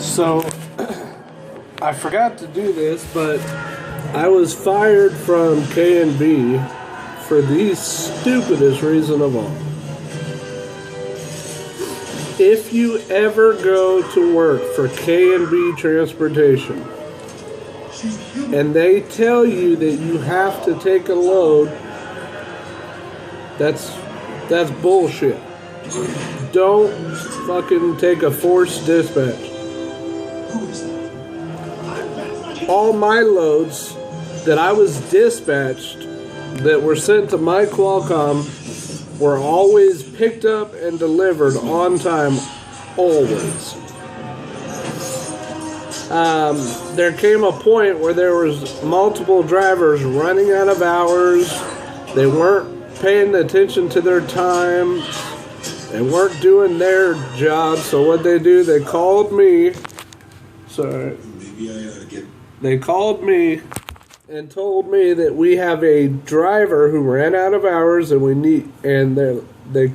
So, I forgot to do this, but I was fired from K&B for the stupidest reason of all. If you ever go to work for K&B Transportation and they tell you that you have to take a load, that's bullshit. Don't fucking take a forced dispatch. All my loads that I was dispatched that were sent to my Qualcomm were always picked up and delivered on time, always. There came a point where there was multiple drivers running out of hours. They weren't paying attention to their time. They weren't doing their job. So what they do, they called me. Sorry. They called me and told me that we have a driver who ran out of hours and that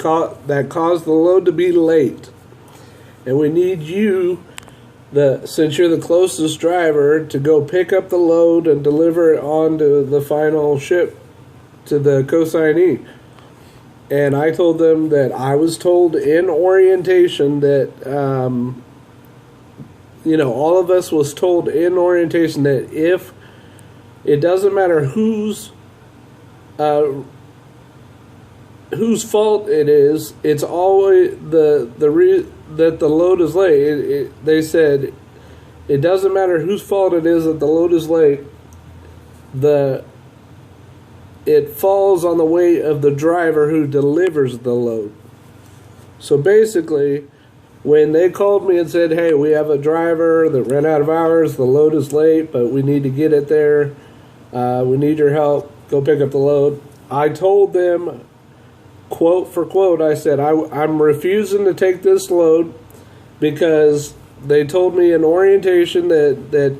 caused the load to be late. And we need you, since you're the closest driver, to go pick up the load and deliver it on to the final ship to the consignee. And I told them that I was told in orientation that all of us was told in orientation that if it doesn't matter whose fault it is, it's always that the load is late. They said it doesn't matter whose fault it is that the load is late. It falls on the weight of the driver who delivers the load. So basically, when they called me and said, hey, we have a driver that ran out of hours, the load is late, but we need to get it there, we need your help, go pick up the load, I told them, quote for quote, I said, I'm refusing to take this load because they told me in orientation that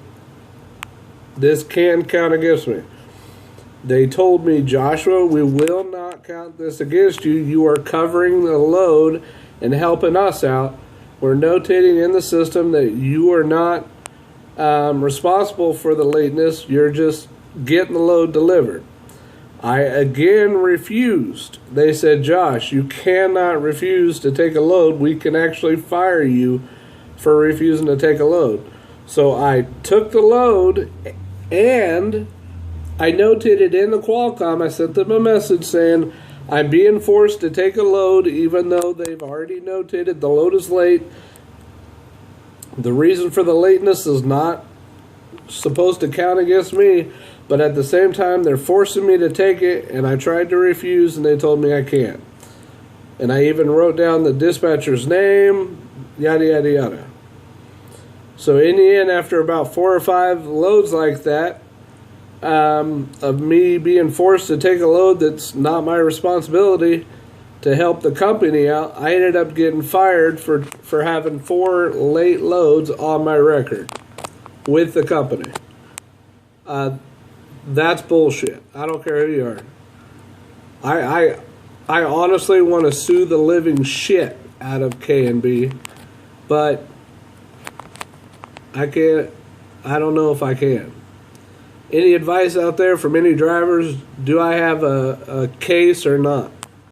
this can count against me. They told me, Joshua, we will not count this against you. You are covering the load and helping us out. We're notating in the system that you are not responsible for the lateness. You're just getting the load delivered. I again refused. They said, Josh, you cannot refuse to take a load. We can actually fire you for refusing to take a load. So I took the load and I notated in the Qualcomm, I sent them a message saying, I'm being forced to take a load even though they've already notated the load is late. The reason for the lateness is not supposed to count against me, but at the same time they're forcing me to take it, and I tried to refuse and they told me I can't. And I even wrote down the dispatcher's name, yada yada yada. So in the end, after about 4 or 5 loads like that, of me being forced to take a load that's not my responsibility to help the company out, I ended up getting fired for having 4 late loads on my record with the company. That's bullshit. I don't care who you are. I honestly want to sue the living shit out of K&B, but I can't. I don't know if I can. Any advice out there from any drivers? Do I have a case or not?